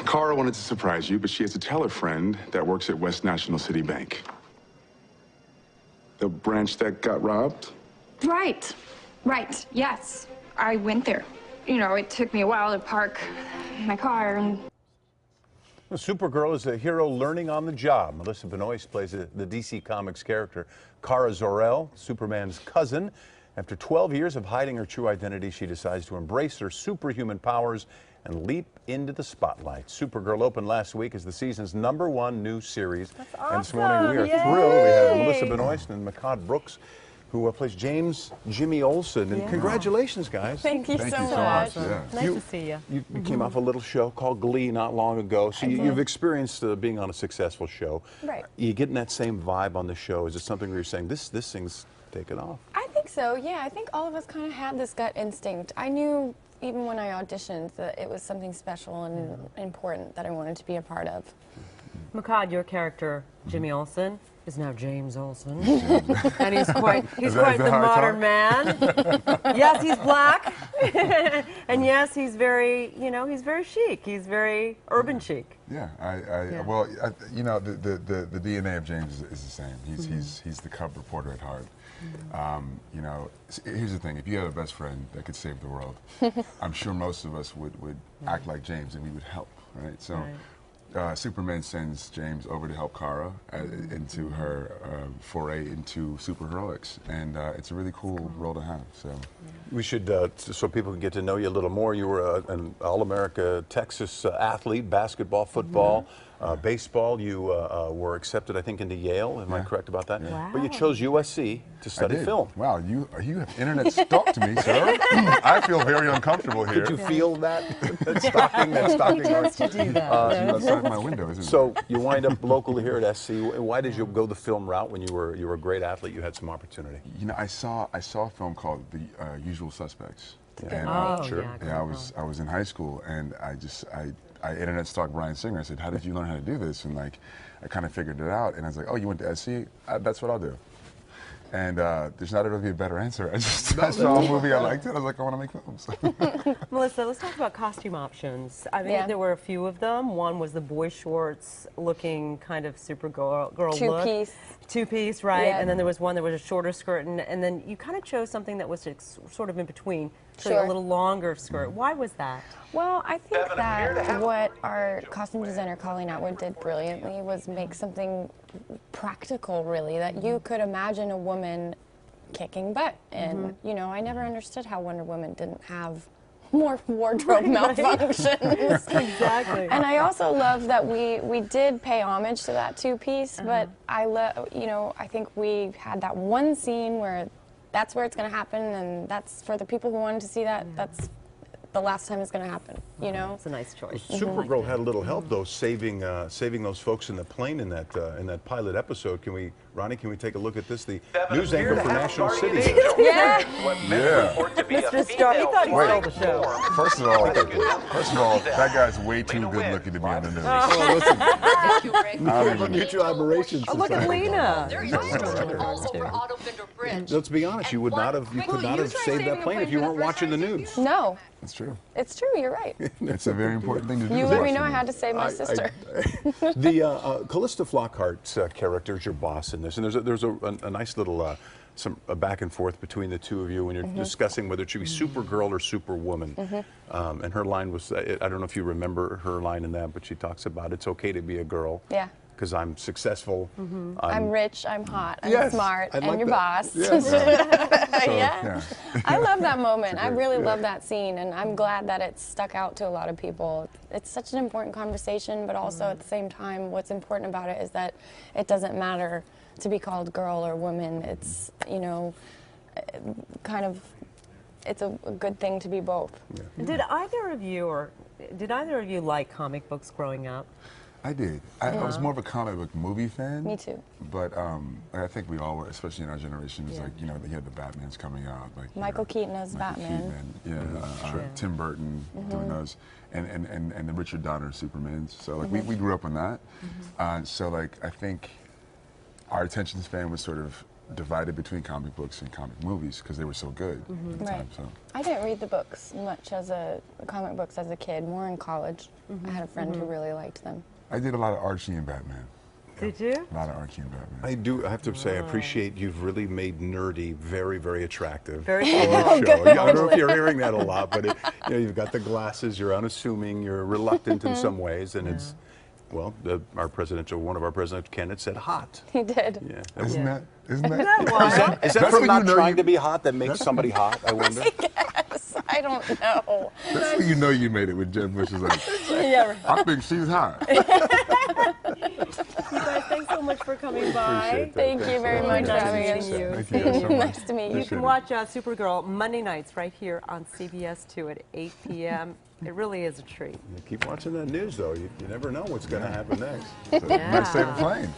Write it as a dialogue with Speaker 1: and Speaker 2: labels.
Speaker 1: Kara wanted to surprise you, but she has to tell a friend that works at West National City Bank. The branch that got robbed?
Speaker 2: Right. Right. Yes. I went there. You know, it took me a while to park my car and...
Speaker 3: Supergirl is a hero learning on the job. Melissa Benoist plays the DC Comics character Kara Zor-El, Superman's cousin. After 12 years of hiding her true identity, she decides to embrace her superhuman powers and leap into the spotlight. Supergirl opened last week as the season's #1 new series.
Speaker 4: That's awesome.
Speaker 3: And this morning we are thrilled. We have Melissa Benoist and Mehcad Brooks, who plays James Jimmy Olsen. And congratulations, guys.
Speaker 4: Thank you so much.
Speaker 5: Yeah.
Speaker 4: Nice to see you.
Speaker 3: You came off a little show called Glee not long ago, so you've experienced being on a successful show.
Speaker 4: Right.
Speaker 3: You getting that same vibe on the show? Is it something where you're saying, this thing's taken off?
Speaker 4: I think so, yeah. I think all of us kind of had this gut instinct. I knew even when I auditioned that it was something special and important that I wanted to be a part of.
Speaker 6: Mehcad, your character, Jimmy Olsen, is now James Olsen. And he's quite the modern man. Yes, he's black. And yes, he's very, you know, he's very chic. He's very urban chic.
Speaker 5: Yeah, well, you know, the DNA of James is the same. He's the cub reporter at heart. You know, here's the thing: if you had a best friend that could save the world, I'm sure most of us would act like James, and we would help, right? So. Superman sends James over to help Kara into her foray into superheroics, and it's a really cool role to have. So
Speaker 3: we should, so people can get to know you a little more. You were an All-America Texas athlete, basketball, football, baseball. You were accepted, I think, into Yale. Am I correct about that?
Speaker 4: Wow.
Speaker 3: But you chose USC to study film.
Speaker 5: Wow, you have internet stalked me, sir. I feel very uncomfortable here.
Speaker 3: Did you feel that stalking? That stalking?
Speaker 4: To do that.
Speaker 5: Outside my window, isn't it?
Speaker 3: So you wind up locally here at SC. Why did you go the film route when you were a great athlete? You had some opportunity.
Speaker 5: You know, I saw a film called The Usual Suspects.
Speaker 3: Yeah.
Speaker 5: And,
Speaker 3: Sure.
Speaker 5: Yeah, I was in high school, and I internet stalked Bryan Singer. I said, "How did you learn how to do this?" And like, I kind of figured it out. And I was like, "Oh, you went to SC? That's what I'll do." And there's not really a better answer. I saw a movie, I liked it. I was like, I want to make films.
Speaker 6: Melissa, let's talk about costume options. I mean, there were a few of them. One was the boy shorts looking kind of Supergirl look.
Speaker 4: Two-piece.
Speaker 6: Two-piece, right?
Speaker 4: Yeah.
Speaker 6: And then there was one that was a shorter skirt, and then you kind of chose something that was sort of in between, so a little longer skirt. Why was that?
Speaker 4: Well, I think that what our costume designer Colleen Atwood did brilliantly was make something practical, really, that you could imagine a woman kicking butt. And, you know, I never understood how Wonder Woman didn't have more wardrobe malfunctions.
Speaker 6: Exactly.
Speaker 4: And I also love that we did pay homage to that two-piece, but I you know, I think we had that one scene where that's where it's going to happen, and that's for the people who wanted to see that. That's the last time it's going to happen, you know?
Speaker 6: It's a nice choice.
Speaker 3: Supergirl had a little help, though, saving those folks in the plane in that pilot episode. Ronnie, can we take a look at this? The news anchor for National City.
Speaker 4: Yeah.
Speaker 6: Mr. Star, he thought he stole the show.
Speaker 5: First of all, that guy's way too good looking to be on the news.
Speaker 3: Oh, listen. Mutual admiration.
Speaker 6: Oh, look at Lena.
Speaker 3: Let's be honest, you could not have saved that plane if you weren't watching the news.
Speaker 4: No.
Speaker 5: That's true.
Speaker 4: It's true, you're right.
Speaker 5: It's a very important thing to do.
Speaker 4: You let me know I had to save my sister.
Speaker 3: The Callista Flockhart's character is your boss in this, and there's a nice little a back and forth between the two of you when you're discussing whether it should be Supergirl or Superwoman. And her line was, I don't know if you remember her line in that, but she talks about it's okay to be a girl.
Speaker 4: Yeah.
Speaker 3: Because I'm successful.
Speaker 4: I'm rich, I'm hot, I'm smart, and your boss.
Speaker 3: Yes.
Speaker 4: Yeah. I love that moment. I really love that scene, and I'm glad that it stuck out to a lot of people. It's such an important conversation, but also at the same time, what's important about it is that it doesn't matter to be called girl or woman. It's, you know, kind of, it's a good thing to be both.
Speaker 6: Yeah. Did either of you like comic books growing up?
Speaker 5: I did. I was more of a comic book movie fan.
Speaker 4: Me too.
Speaker 5: But I think we all were, especially in our generation. It's like, you know, you had the Batmans coming out, like
Speaker 4: Michael Keaton as Batman.
Speaker 5: Tim Burton doing those, and the Richard Donner Supermans. So like we grew up on that. So like I think our attention span was sort of divided between comic books and comic movies because they were so good at the time. So.
Speaker 4: I didn't read the books much comic books as a kid, more in college. I had a friend who really liked them.
Speaker 5: I did a lot of Archie and Batman.
Speaker 6: Did you?
Speaker 5: A lot of Archie and Batman.
Speaker 3: I have to say, I appreciate you've really made nerdy very, very attractive.
Speaker 6: Very
Speaker 3: on the
Speaker 6: cool.
Speaker 3: show. Yeah, I don't know if you're hearing that a lot, but you've got the glasses, you're unassuming, you're reluctant in some ways, and it's, well, one of our presidential candidates said hot.
Speaker 4: He did.
Speaker 3: Yeah.
Speaker 5: Isn't that?
Speaker 3: Is that
Speaker 5: That's
Speaker 3: from
Speaker 5: when
Speaker 3: not
Speaker 5: you know
Speaker 3: trying
Speaker 5: you-
Speaker 3: to be hot that makes somebody hot, I wonder?
Speaker 4: Yes, I don't know.
Speaker 5: That's when you know you made it when Jeb Bush is like,
Speaker 4: Yeah.
Speaker 5: I think she's hot.
Speaker 6: You guys, thanks so much for coming by.
Speaker 3: Appreciate that.
Speaker 4: Thank you very much for
Speaker 6: Nice
Speaker 4: having us.
Speaker 6: meeting you.
Speaker 5: Thank you guys so much.
Speaker 4: Nice to meet you.
Speaker 6: You can watch Supergirl Monday nights right here on CBS 2 at 8 p.m. It really is a treat.
Speaker 3: Keep watching that news, though. You never know what's going to happen next.
Speaker 5: So, might save a plane.